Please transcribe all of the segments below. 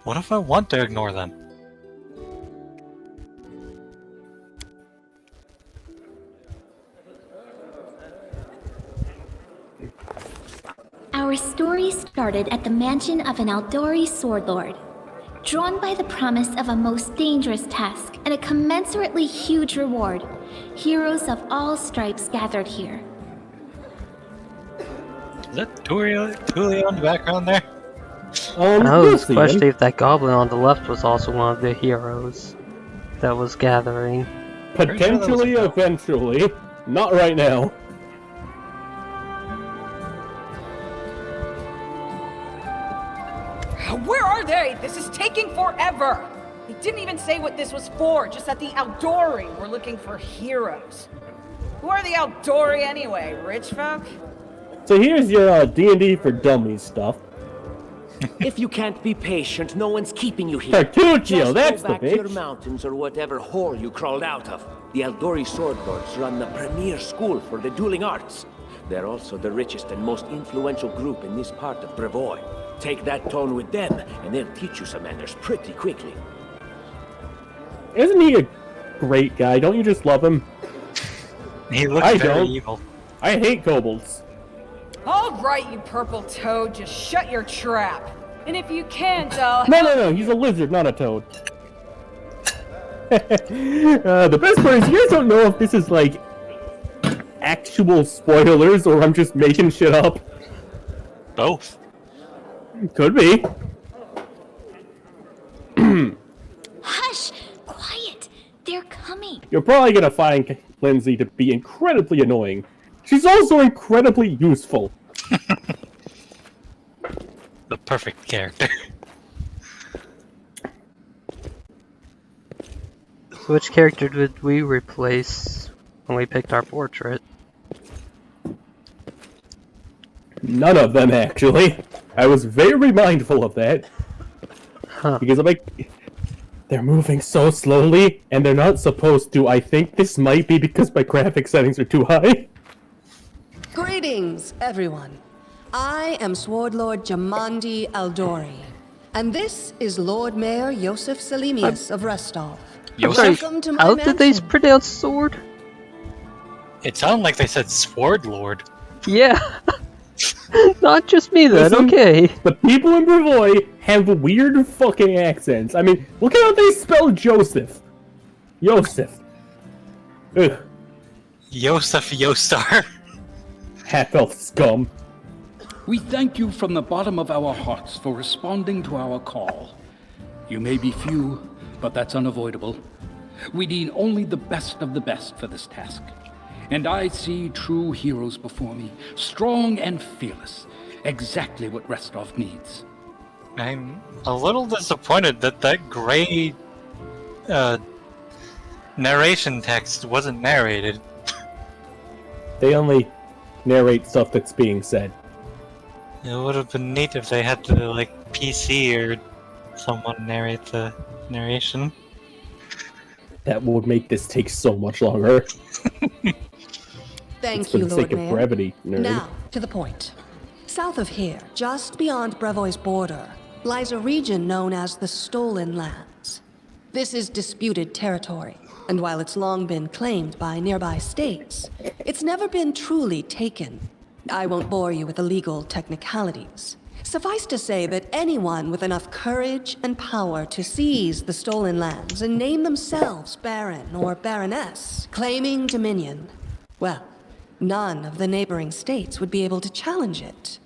What if I want to ignore them? Our story started at the mansion of an Aldori sword lord. Drawn by the promise of a most dangerous task and a commensurately huge reward, heroes of all stripes gathered here. Is that Tulio in the background there? I was questioning if that goblin on the left was also one of the heroes that was gathering. Potentially, eventually. Not right now. Where are they? This is taking forever! They didn't even say what this was for, just that the Aldori were looking for heroes. Who are the Aldori anyway? Rich folk? So here's your D&D for Dummies stuff. If you can't be patient, no one's keeping you here. Cartuccio, that's go the back to your bitch. mountains or whatever hole you crawled out of. The Aldori sword lords run the premier school for the dueling arts. They're also the richest and most influential group in this part of Brevoy. Take that tone with them, and they'll teach you some manners pretty quickly. Isn't he a great guy? Don't you just love him? He looks very evil. I hate kobolds. All right, you purple toad, just shut your trap. And if you can't, I'll... No, he's a lizard, not a toad. The best part is you guys don't know if this is, like, actual spoilers or I'm just making shit up. Both. Could be. Hush! Quiet! They're coming! You're probably gonna find Lindsay to be incredibly annoying. She's also incredibly useful. The perfect character. Which character did we replace when we picked our portrait? None of them, actually. I was very mindful of that. Because I'm like, they're moving so slowly, and they're not supposed to. I think this might be because my graphic settings are too high. Greetings, everyone. I am Sword Lord Jamandi Aldori, and this is Lord Mayor Yosef Selimius of Restov. Welcome to my How mansion. did they pronounce sword? It sounded like they said Sword Lord. Yeah. Not just me then, Listen, okay. The people in Brevoy have weird fucking accents. I mean, look at how they spell Joseph. Yosef. Ugh. Yosef Yostar. Half-elf scum. We thank you from the bottom of our hearts for responding to our call. You may be few, but that's unavoidable. We need only the best of the best for this task. And I see true heroes before me, strong and fearless. Exactly what Restov needs. I'm a little disappointed that gray narration text wasn't narrated. They only narrate stuff that's being said. It would have been neat if they had to, like, PC or someone narrate the narration. That would make this take so much longer. Thank for you, the Lord sake of Mayor. brevity, nerd. Now, to the point. South of here, just beyond Brevoy's border, lies a region known as the Stolen Lands. This is disputed territory, and while it's long been claimed by nearby states, it's never been truly taken. I won't bore you with the legal technicalities. Suffice to say that anyone with enough courage and power to seize the stolen lands and name themselves Baron or Baroness, claiming dominion, well, none of the neighboring states would be able to challenge it.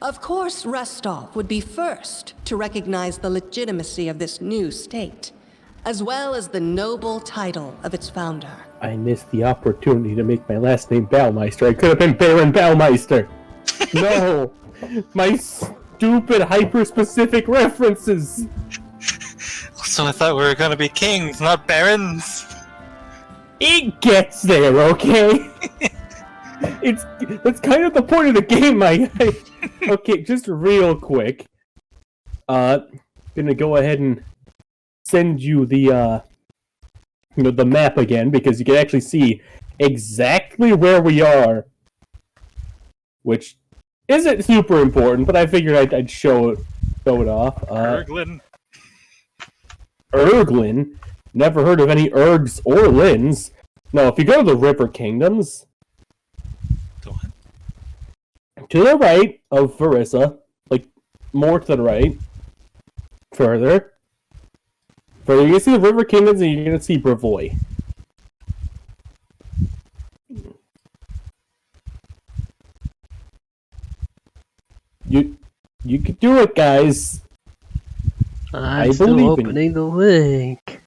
Of course, Restov would be first to recognize the legitimacy of this new state, as well as the noble title of its founder. I missed the opportunity to make my last name Baumeister. I could have been Baron Baumeister. No! My stupid hyper-specific references! So I thought we were gonna be kings, not barons! It gets there, okay? That's kind of the point of the game, my guy. Okay, just real quick. Gonna go ahead and send you the the map again, because you can actually see exactly where we are. Which isn't super important, but I figured I'd show it off. Berglin. Erglin. Never heard of any Ergs or Lins. No, if you go to the River Kingdoms, The what? to the right of Varissa, like more to the right, further, you're gonna see the River Kingdoms and you're gonna see Brevoy. You can do it, guys. I'm still opening the link.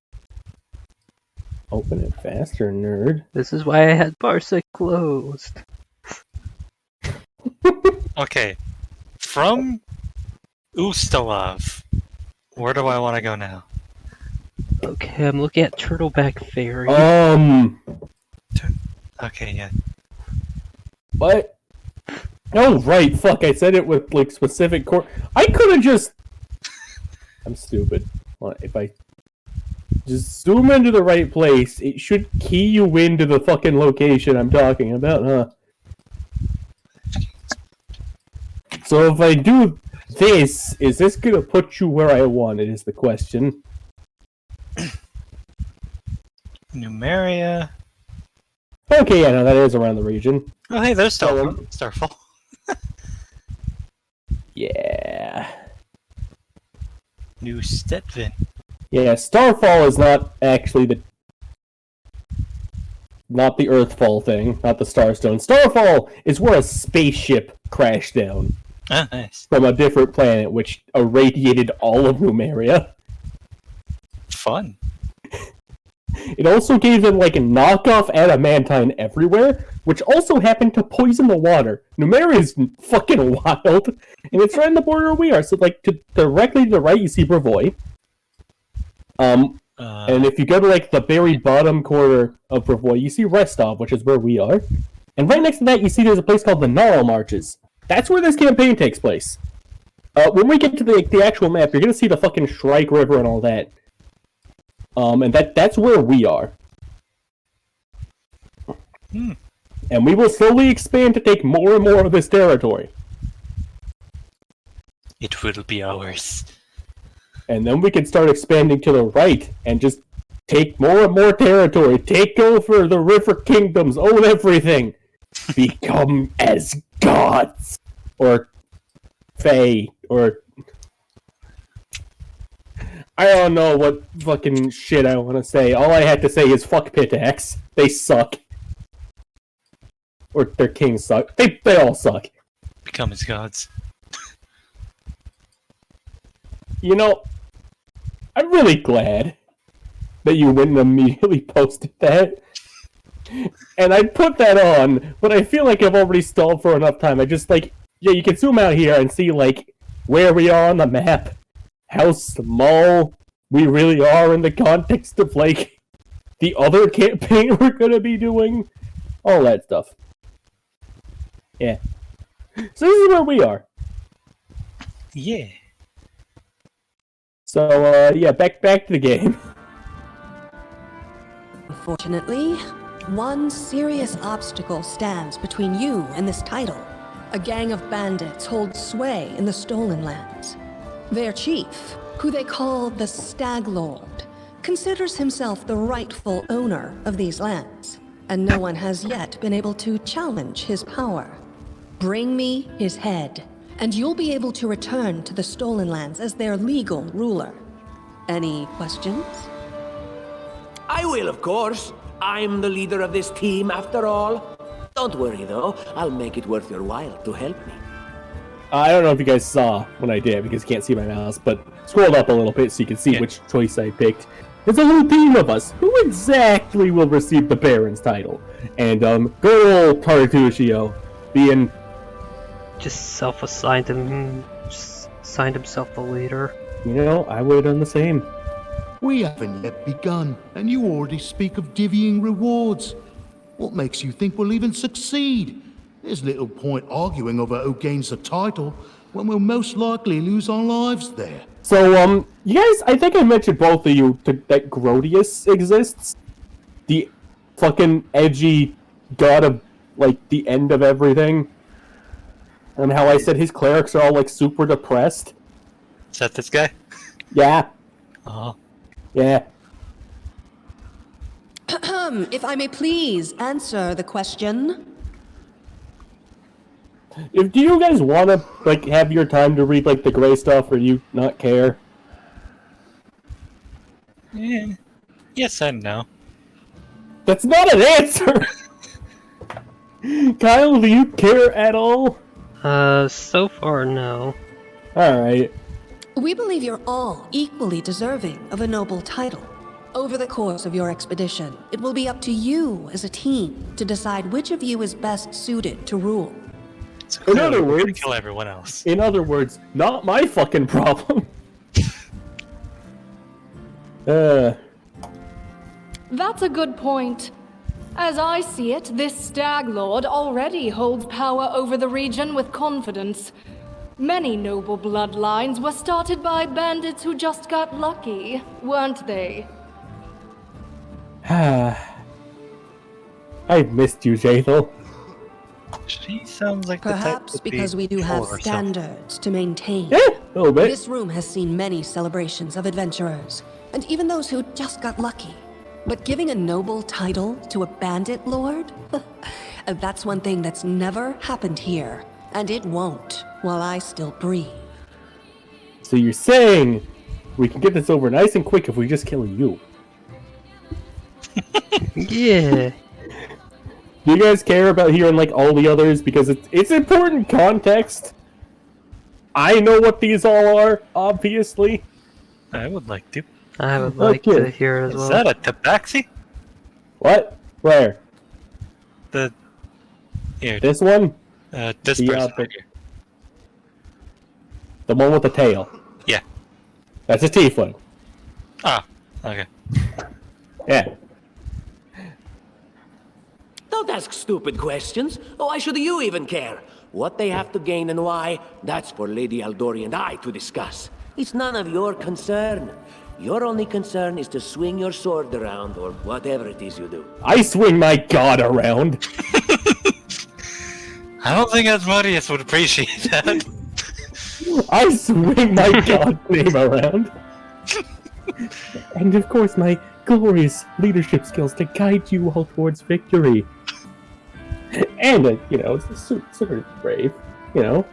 Open it faster, nerd. This is why I had Parsec closed. Okay. From Ustalav, where do I want to go now? Okay, I'm looking at Turtleback Ferry. Okay, yeah. What? Oh, right, fuck, I said it with, like, specific I could've just... I'm stupid. If I just zoom into the right place, it should key you into the fucking location I'm talking about, huh? So if I do this, is this gonna put you where I want it, is the question. Numeria. Okay, yeah, no, that is around the region. Oh, hey, there's Starfall. Yeah. New Stetvin. Yeah, Starfall is not actually not the Earthfall thing, not the Starstone. Starfall is where a spaceship crashed down. Oh, nice. From a different planet, which irradiated all of Numeria. Fun. It also gave them, like, a knockoff adamantine everywhere, which also happened to poison the water. Numeria is fucking wild, and it's right on the border where we are. So, like, directly to the right, you see Brevoy. And if you go to, like, the very bottom corner of Brevoy, you see Restov, which is where we are. And right next to that, you see there's a place called the Gnarl Marches. That's where this campaign takes place. When we get to the actual map, you're gonna see the fucking Shrike River and all that. And that's where we are. And we will slowly expand to take more and more of this territory. It will be ours. And then we can start expanding to the right and just take more and more territory. Take over the River Kingdoms, own everything. Become as gods. Or Fae. Or... I don't know what fucking shit I want to say. All I had to say is fuck Pitax. They suck. Or their kings suck. They all suck. Become as gods. You know, I'm really glad that you went and immediately posted that. And I put that on, but I feel like I've already stalled for enough time. I just, like, yeah, you can zoom out here and see, like, where we are on the map. How small we really are in the context of, like, the other campaign we're gonna be doing. All that stuff. Yeah. So this is where we are. Yeah. So, yeah, back to the game. Unfortunately, one serious obstacle stands between you and this title. A gang of bandits holds sway in the Stolen Lands. Their chief, who they call the Stag Lord, considers himself the rightful owner of these lands, and no one has yet been able to challenge his power. Bring me his head, and you'll be able to return to the Stolen Lands as their legal ruler. Any questions? I will, of course. I'm the leader of this team, after all. Don't worry, though. I'll make it worth your while to help me. I don't know if you guys saw what I did, because you can't see my mouse, but scroll up a little bit so you can see which choice I picked. There's a little team of us. Who exactly will receive the Baron's title? And, good old Tartuccio being... Just self-assigned him, just assigned himself the leader. You know, I would have done the same. We haven't yet begun, and you already speak of divvying rewards. What makes you think we'll even succeed? There's little point arguing over who gains the title when we'll most likely lose our lives there. So, you guys, I think I mentioned both of you that Grodius exists. The fucking edgy god of, like, the end of everything. And how I said his clerics are all, like, super depressed. Is that this guy? Yeah. Uh-huh. Yeah. If I may please answer the question. Do you guys want to like have your time to read like the gray stuff, or you not care? Yeah. Yes and no. That's not an answer. Kyle, do you care at all? So far, no. Alright. We believe you're all equally deserving of a noble title. Over the course of your expedition, it will be up to you as a team to decide which of you is best suited to rule. So In clearly other we're gonna words- kill everyone else. In other words, not my fucking problem. That's a good point. As I see it, this Stag Lord already holds power over the region with confidence. Many noble bloodlines were started by bandits who just got lucky, weren't they? I've missed you, Jaethel. She sounds like the type Perhaps to be because we do full have of herself. standards to maintain. Yeah, a little bit. This room has seen many celebrations of adventurers, and even those who just got lucky. But giving a noble title to a bandit lord? That's one thing that's never happened here, and it won't while I still breathe. So you're saying we can get this over nice and quick if we just kill you? Yeah. Do you guys care about hearing like all the others? Because it's important context. I know what these all are, obviously. I would like to. I would like Okay. to hear it as Is well. that a tabaxi? What? Where? Here, This one? this the, person the- right here. The one with the tail. Yeah. That's a tiefling. Ah, okay. Yeah. Don't ask stupid questions. Why should you even care? What they have to gain and why, that's for Lady Aldori and I to discuss. It's none of your concern. Your only concern is to swing your sword around, or whatever it is you do. I swing my god around. I don't think Asmodeus would appreciate that. I swing my god name around. And of course my glorious leadership skills to guide you all towards victory. And, you know, it's super brave, you know.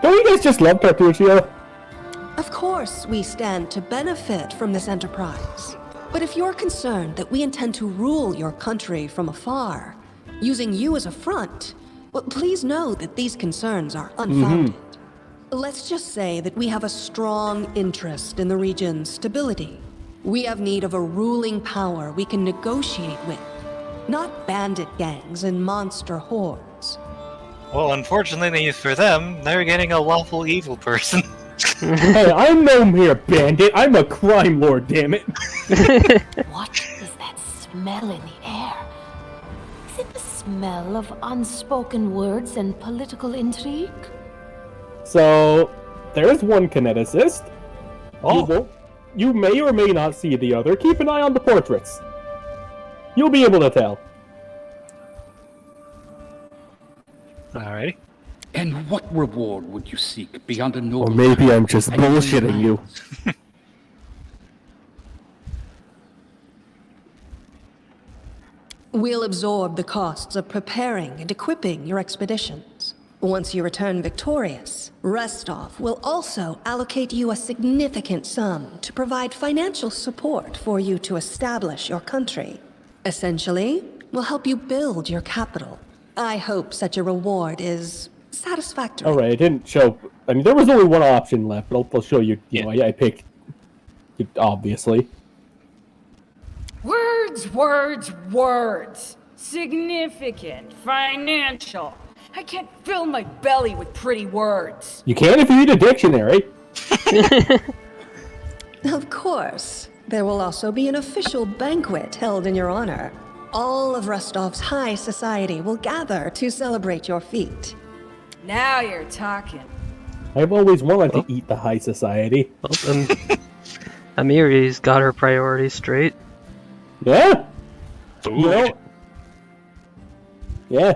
Don't you guys just love Cartuccio? Of course, we stand to benefit from this enterprise. But if you're concerned that we intend to rule your country from afar, using you as a front, well, please know that these concerns are unfounded. Let's just say that we have a strong interest in the region's stability. We have need of a ruling power we can negotiate with, not bandit gangs and monster hordes. Well, unfortunately for them, they're getting a lawful evil person. Hey, I'm no mere bandit. I'm a crime lord, damn it. What is that smell in the air? Is it the smell of unspoken words and political intrigue? So, there's one kineticist. Oh. You may or may not see the other. Keep an eye on the portraits. You'll be able to tell. Alrighty. And what reward would you seek beyond a noble? Or maybe I'm just and bullshitting you. We'll absorb the costs of preparing and equipping your expeditions. Once you return victorious, Restov will also allocate you a significant sum to provide financial support for you to establish your country. Essentially, we'll help you build your capital. I hope such a reward is satisfactory. Alright, it didn't show. I mean, there was only one option left, but I'll show you. You know, I picked it, obviously. Words, words, words. Significant, financial. I can't fill my belly with pretty words. You can if you need a dictionary. Of course. There will also be an official banquet held in your honor. All of Rostov's high society will gather to celebrate your feat. Now you're talking. I've always wanted to eat the high society. Well, Amiri's got her priorities straight. Yeah. Food. You know, yeah.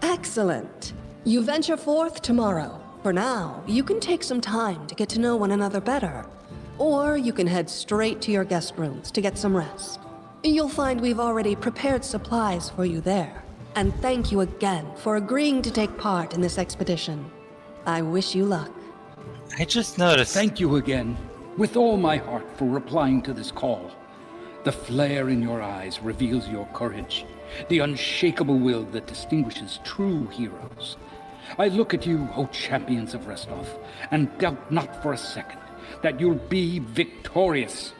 Excellent. You venture forth tomorrow. For now, you can take some time to get to know one another better. Or you can head straight to your guest rooms to get some rest. You'll find we've already prepared supplies for you there. And thank you again for agreeing to take part in this expedition. I wish you luck. I just noticed. Thank you again, with all my heart, for replying to this call. The flare in your eyes reveals your courage, the unshakable will that distinguishes true heroes. I look at you, O champions of Restov, and doubt not for a second that you'll be victorious.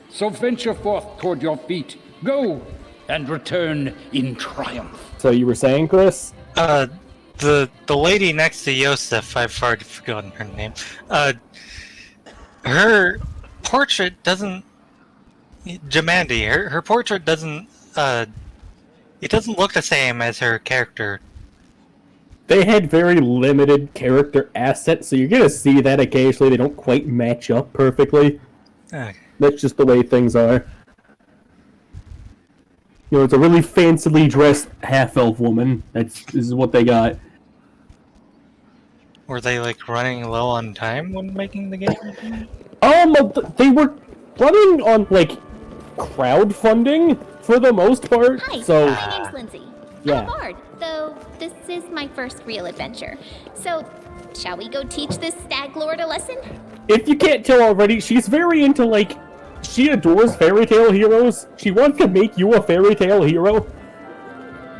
So venture forth toward your feet. Go, and return in triumph. So you were saying, Chris? The lady next to Yosef, I've already forgotten her name. Her portrait doesn't... Jamandi, her portrait doesn't, it doesn't look the same as her character. They had very limited character assets, so you're gonna see that occasionally. They don't quite match up perfectly. Okay. That's just the way things are. You know, it's a really fancily dressed half-elf woman. This is what they got. Were they, like, running low on time when making the game? They were running on, like, crowdfunding for the most part. Hi, so my name's Lindsay. yeah. I'm a bard, though this is my first real adventure. So, shall we go teach this Stag Lord a lesson? If you can't tell already, she's very into, like, she adores fairy tale heroes. She wants to make you a fairy tale hero.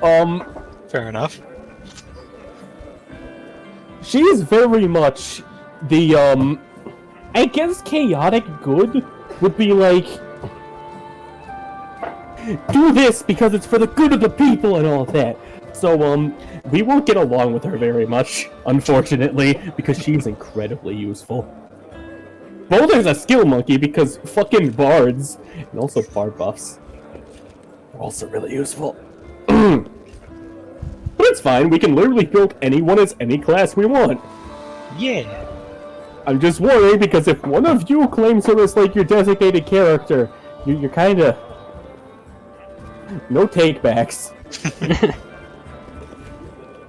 Fair enough. She is very much the, I guess chaotic good would be like, do this because it's for the good of the people and all that. So, we won't get along with her very much, unfortunately, because she's incredibly useful. Both as a skill monkey, because fucking bards, and also bard buffs, are also really useful. But it's fine, we can literally build anyone as any class we want. Yeah. I'm just worried, because if one of you claims her as, like, your designated character, you're kinda... No takebacks.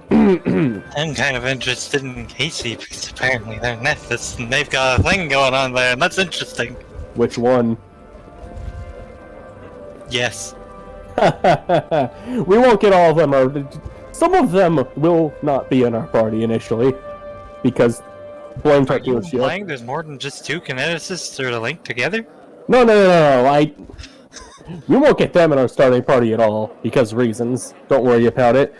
I'm kind of interested in Casey, because apparently they're Nephthys, and they've got a thing going on there, and that's interesting. Which one? Yes. We won't get all of them. Some of them will not be in our party initially, because Blind Are you implying there's more than just two kineticists that are linked together? No. We won't get them in our starting party at all, because reasons. Don't worry about it.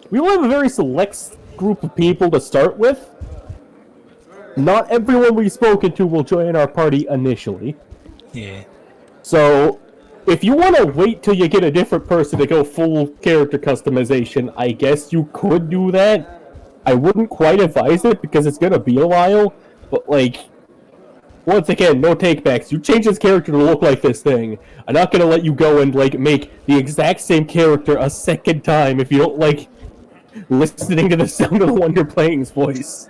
We will have a very select group of people to start with. Not everyone we've spoken to will join our party initially. Yeah. So, if you want to wait till you get a different person to go full character customization, I guess you could do that. I wouldn't quite advise it, because it's gonna be a while, but, like, once again, no takebacks. You change this character to look like this thing. I'm not gonna let you go and, like, make the exact same character a second time if you don't like listening to the sound of the one you're playing's voice.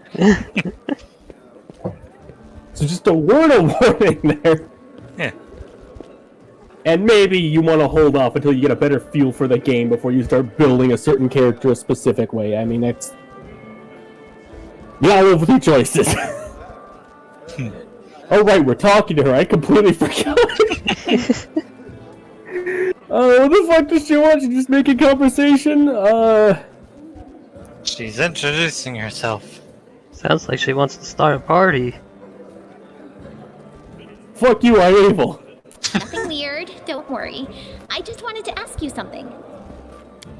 So just a word of warning there. Yeah. And maybe you want to hold off until you get a better feel for the game before you start building a certain character a specific way. I mean, that's... Yeah, live with your choices. Oh right, we're talking to her. I completely forgot. What the fuck does she want? She's just making conversation? She's introducing herself. Sounds like she wants to start a party. Fuck you, I'm evil. Nothing weird, don't worry. I just wanted to ask you something.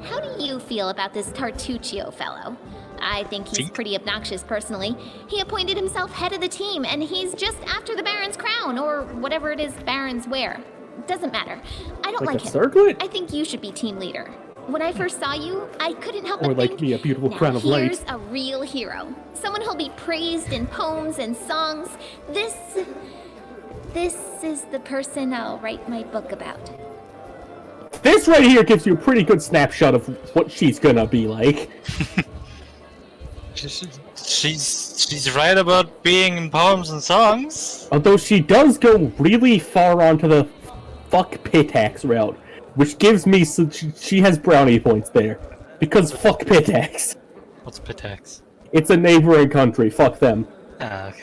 How do you feel about this Tartuccio fellow? I think he's pretty obnoxious personally. He appointed himself head of the team, and he's just after the Baron's crown, or whatever it is barons wear. Doesn't matter. I don't like him. Circlet? I think you should be team leader. When I first saw you, I couldn't help Or but like think, me, a beautiful now crown of light. here's a real hero. Someone who'll be praised in poems and songs. This is the person I'll write my book about. This right here gives you a pretty good snapshot of what she's gonna be like. She's right about being in poems and songs. Although she does go really far onto the fuck Pitax route, which gives me she has brownie points there. Because fuck Pitax. What's Pitax? It's a neighboring country. Fuck them. Okay.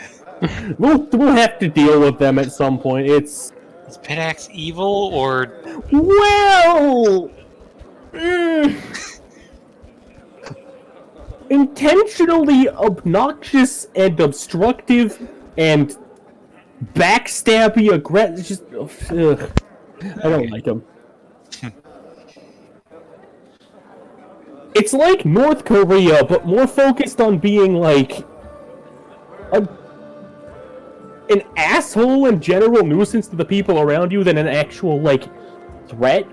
We'll have to deal with them at some point. Is Pitax evil or? Well, intentionally obnoxious and obstructive and backstabby aggressive. Just, I don't like him. It's like North Korea, but more focused on being like an asshole and general nuisance to the people around you than an actual like threat.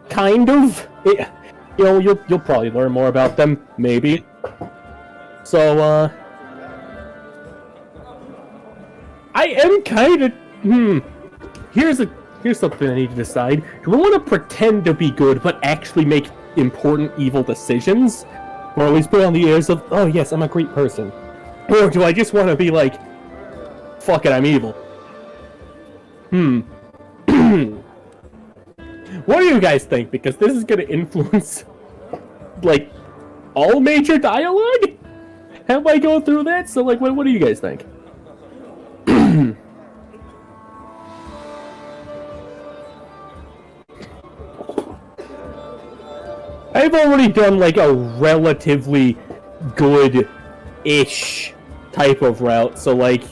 Kind of. You'll probably learn more about them, maybe. So, I am kind of. Here's something I need to decide. Do I want to pretend to be good, but actually make important evil decisions? Or at least put on the airs of, oh yes, I'm a great person. Or do I just want to be like, fuck it, I'm evil? What do you guys think? Because this is going to influence, like, all major dialogue? Have I go through that? So, like, what do you guys think? I've already done, like, a relatively good-ish type of route, so, like,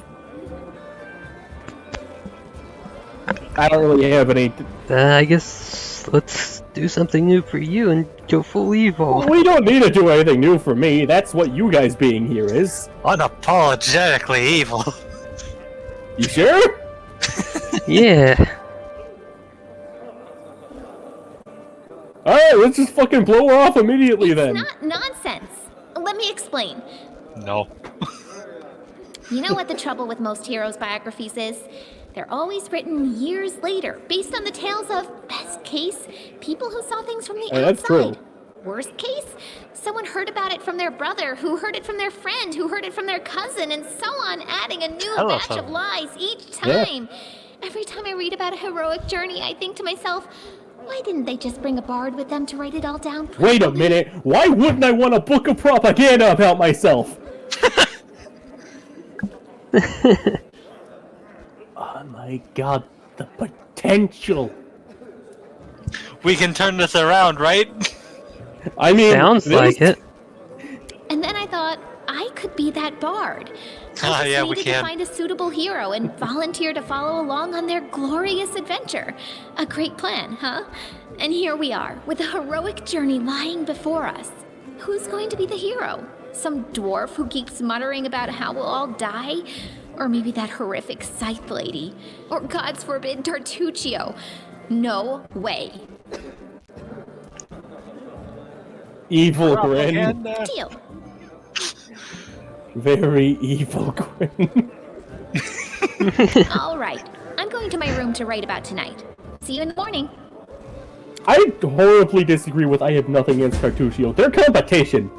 I don't really have any... I guess let's do something new for you and go full evil. Well, we don't need to do anything new for me. That's what you guys being here is. Unapologetically evil. You sure? Yeah. Alright, let's just fucking blow her off immediately then. It's not nonsense. Let me explain. No. You know what the trouble with most heroes' biographies is? They're always written years later, based on the tales of, best case, people who saw things from the outside. That's true. Worst case, someone heard about it from their brother, who heard it from their friend, who heard it from their cousin, and so on, adding a new batch of lies each time. Yeah. Every time I read about a heroic journey, I think to myself, why didn't they just bring a bard with them to write it all down properly? Wait a minute, why wouldn't I want a book of propaganda about myself? Oh my god, the potential. We can turn this around, right? I mean, sounds like it. And then I thought, I could be that bard. I just needed to find a suitable hero and volunteer to follow along on their glorious adventure. A great plan, huh? And here we are, with a heroic journey lying before us. Who's going to be the hero? Some dwarf who keeps muttering about how we'll all die? Or maybe that horrific scythe lady? Or, gods forbid, Tartuccio? No way. Evil grin. Deal. Very evil grin. All right. I'm going to my room to write about tonight. See you in the morning. I horribly disagree with I have nothing against Tartuccio. Their competition.